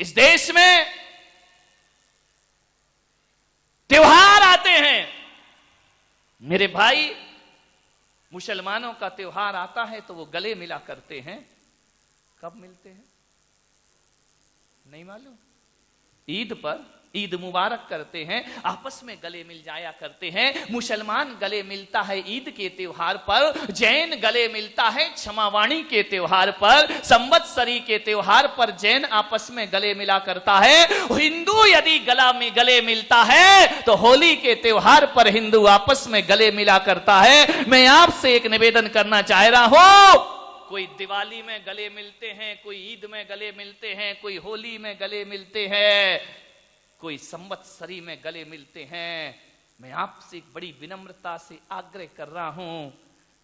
इस देश में त्योहार आते हैं मेरे भाई, मुसलमानों का त्योहार आता है तो वो गले मिला करते हैं। कब मिलते हैं नहीं मालूम। ईद पर ईद मुबारक करते हैं, आपस में गले मिल जाया करते हैं। मुसलमान गले मिलता है ईद के त्योहार पर, जैन गले मिलता है क्षमावाणी के त्योहार पर, संवत्सरी के त्योहार पर जैन आपस में गले मिला करता है। हिंदू यदि गले मिलता है तो होली के त्योहार पर हिंदू आपस में गले मिला करता है। मैं आपसे एक निवेदन करना चाह रहा हूं, कोई दिवाली में गले मिलते हैं, कोई ईद में गले मिलते हैं, कोई होली में गले मिलते हैं, कोई संवत्सरी में गले मिलते हैं। मैं आपसे एक बड़ी विनम्रता से आग्रह कर रहा हूं,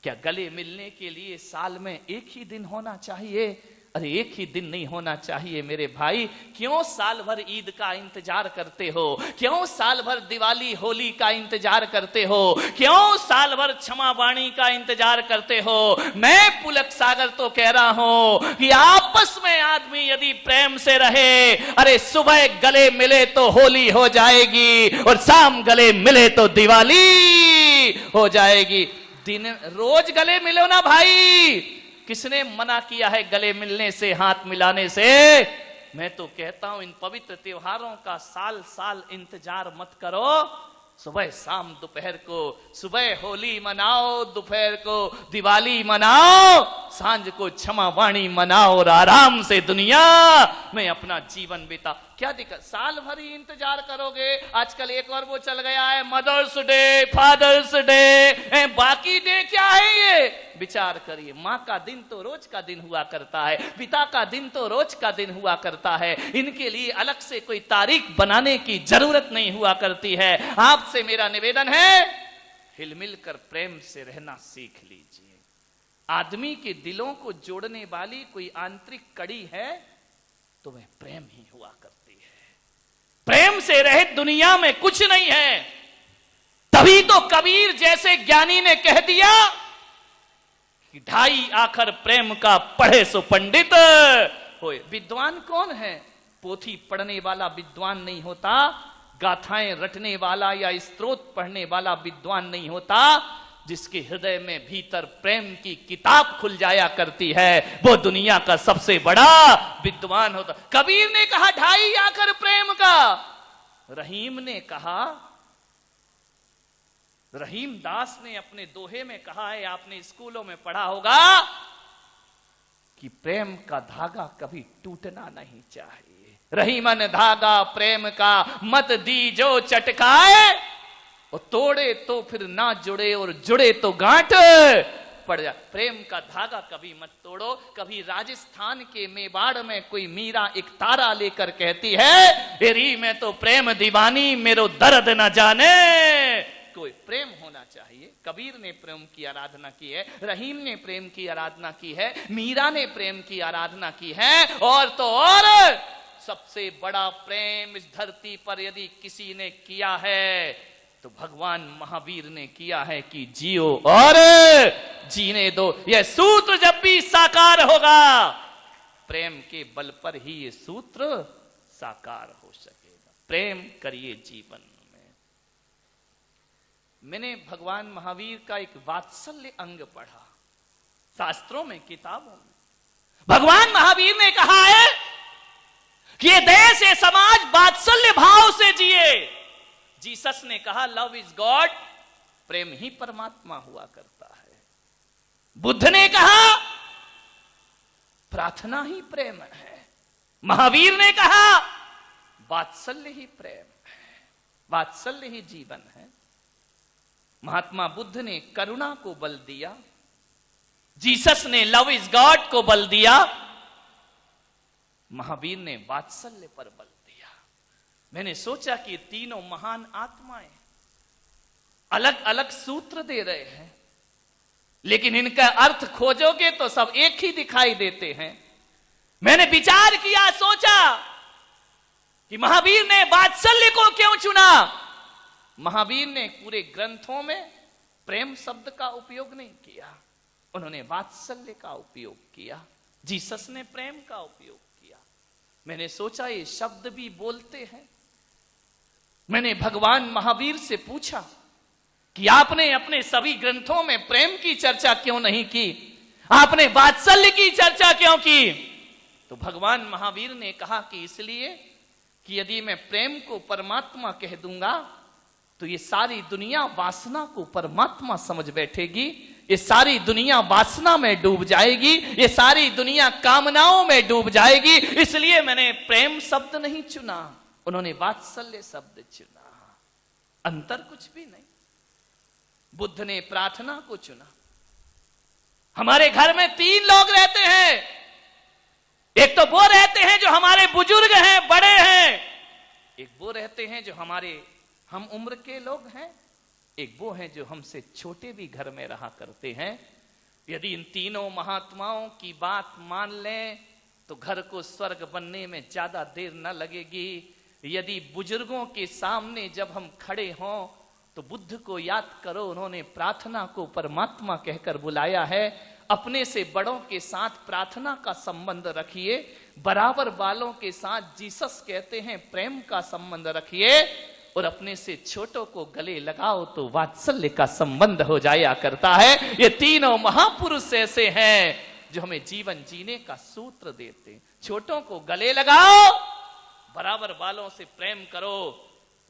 क्या गले मिलने के लिए साल में एक ही दिन होना चाहिए? अरे एक ही दिन नहीं होना चाहिए मेरे भाई। क्यों साल भर ईद का इंतजार करते हो? क्यों साल भर दिवाली होली का इंतजार करते हो? क्यों साल भर क्षमावाणी का इंतजार करते हो? मैं पुलक सागर तो कह रहा हूं कि आपस में आदमी यदि प्रेम से रहे, अरे सुबह गले मिले तो होली हो जाएगी और शाम गले मिले तो दिवाली हो जाएगी। दिन रोज गले मिलो ना भाई। किसने मना किया है गले मिलने से, हाथ मिलाने से? मैं तो कहता हूं इन पवित्र त्योहारों का साल साल इंतजार मत करो। सुबह शाम दोपहर को सुबह होली मनाओ, दोपहर को दिवाली मनाओ, सांझ को क्षमावाणी मनाओ और आराम से दुनिया में अपना जीवन बिता। क्या दिक्कत? साल भर ही इंतजार करोगे? आजकल एक और वो चल गया है, मदर्स डे, फादर्स डे, बाकी डे क्या है ये? विचार करिए, माँ का दिन तो रोज का दिन हुआ करता है, पिता का दिन तो रोज का दिन हुआ करता है। इनके लिए अलग से कोई तारीख बनाने की जरूरत नहीं हुआ करती है। आपसे मेरा निवेदन है, हिलमिल कर प्रेम से रहना सीख लीजिए। आदमी के दिलों को जोड़ने वाली कोई आंतरिक कड़ी है तो वह प्रेम ही हुआ करती है। प्रेम से रहित दुनिया में कुछ नहीं है। तभी तो कबीर जैसे ज्ञानी ने कह दिया कि ढाई आखर प्रेम का पढ़े सो पंडित होए। विद्वान कौन है? पोथी पढ़ने वाला विद्वान नहीं होता, गाथाएं रटने वाला या स्तोत्र पढ़ने वाला विद्वान नहीं होता। जिसके हृदय में भीतर प्रेम की किताब खुल जाया करती है वो दुनिया का सबसे बड़ा विद्वान होता। कबीर ने कहा ढाई आखर प्रेम का, रहीम ने कहा, रहीम दास ने अपने दोहे में कहा है, आपने स्कूलों में पढ़ा होगा कि प्रेम का धागा कभी टूटना नहीं चाहिए। रहीमन धागा प्रेम का मत दीजो चटकाए, और तोड़े तो फिर ना जुड़े और जुड़े तो गांठ पड़ जाए। प्रेम का धागा कभी मत तोड़ो। कभी राजस्थान के मेवाड़ में कोई मीरा एक तारा लेकर कहती है, एरी में तो प्रेम दीवानी मेरो दर्द न जाने। कोई प्रेम होना चाहिए। कबीर ने प्रेम की आराधना की है, रहीम ने प्रेम की आराधना की है, मीरा ने प्रेम की आराधना की है। और तो और सबसे बड़ा प्रेम इस धरती पर यदि किसी ने किया है तो भगवान महावीर ने किया है कि जियो और जीने दो। यह सूत्र जब भी साकार होगा, प्रेम के बल पर ही यह सूत्र साकार हो सकेगा। प्रेम करिए जीवन में। मैंने भगवान महावीर का एक वात्सल्य अंग पढ़ा शास्त्रों में, किताबों में। भगवान महावीर ने कहा है कि ये देश, ये समाज वात्सल्य भाव से जिए। जीसस ने कहा लव इज गॉड, प्रेम ही परमात्मा हुआ करता है। बुद्ध ने कहा प्रार्थना ही प्रेम है। महावीर ने कहा वात्सल्य ही प्रेम है, वात्सल्य ही जीवन है। महात्मा बुद्ध ने करुणा को बल दिया, जीसस ने लव इज गॉड को बल दिया, महावीर ने वात्सल्य पर बल दिया। मैंने सोचा कि तीनों महान आत्माएं अलग अलग सूत्र दे रहे हैं, लेकिन इनका अर्थ खोजोगे तो सब एक ही दिखाई देते हैं। मैंने विचार किया, सोचा कि महावीर ने वात्सल्य को क्यों चुना। महावीर ने पूरे ग्रंथों में प्रेम शब्द का उपयोग नहीं किया, उन्होंने वात्सल्य का उपयोग किया। जीसस ने प्रेम का उपयोग किया। मैंने सोचा ये शब्द भी बोलते हैं। मैंने भगवान महावीर से पूछा कि आपने अपने सभी ग्रंथों में प्रेम की चर्चा क्यों नहीं की, आपने वात्सल्य की चर्चा क्यों की? तो भगवान महावीर ने कहा कि इसलिए कि यदि मैं प्रेम को परमात्मा कह दूंगा तो ये सारी दुनिया वासना को परमात्मा समझ बैठेगी, ये सारी दुनिया वासना में डूब जाएगी, ये सारी दुनिया कामनाओं में डूब जाएगी। इसलिए मैंने प्रेम शब्द नहीं चुना, उन्होंने वात्सल्य शब्द चुना। अंतर कुछ भी नहीं। बुद्ध ने प्रार्थना को चुना। हमारे घर में 3 लोग रहते हैं। एक तो वो रहते हैं जो हमारे बुजुर्ग हैं, बड़े हैं। एक वो रहते हैं जो हमारे हम उम्र के लोग हैं। एक वो हैं जो हमसे छोटे भी घर में रहा करते हैं। यदि इन तीनों महात्माओं की बात मान लें तो घर को स्वर्ग बनने में ज्यादा देर न लगेगी। यदि बुजुर्गों के सामने जब हम खड़े हों तो बुद्ध को याद करो, उन्होंने प्रार्थना को परमात्मा कहकर बुलाया है। अपने से बड़ों के साथ प्रार्थना का संबंध रखिए, बराबर वालों के साथ जीसस कहते हैं प्रेम का संबंध रखिए, और अपने से छोटों को गले लगाओ तो वात्सल्य का संबंध हो जाया करता है। ये तीनों महापुरुष ऐसे हैं जो हमें जीवन जीने का सूत्र देते हैं। छोटों को गले लगाओ, बराबर वालों से प्रेम करो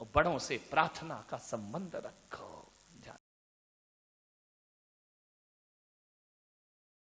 और बड़ों से प्रार्थना का संबंध रखो।